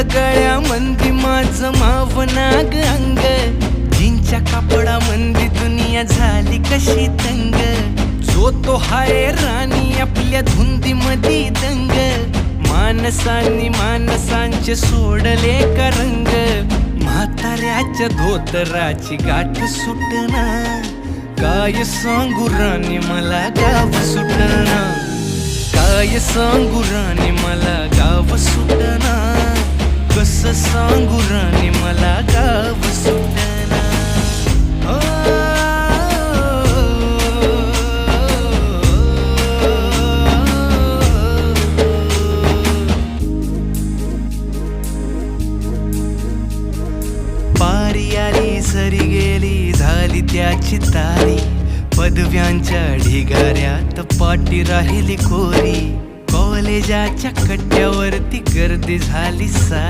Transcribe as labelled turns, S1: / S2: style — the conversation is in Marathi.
S1: गळ्यामंदी माझं मावनाग अंग, जीनच्या कापडामंदी दुनिया झाली कशी तंग. जो तो हाय राणी आपल्या धुंदीमधी दंग, माणसांनी माणसांचे सोडले का रंग. म्हाताऱ्याच्या धोतराची गाठ सुटना, काय सांगू राणी मला गाव सुटना. काय सांगू राणी मला गाव सुटना, कसं सांगू राणी मला गाव सुटना. पारी आली सरी गेली झाली त्याची तारी, पदव्यांच्या ढिगाऱ्यात पाटी राहिली कोरी. कॉलेजाच्या कट्ट्यावरती गर्दी झाली सारी.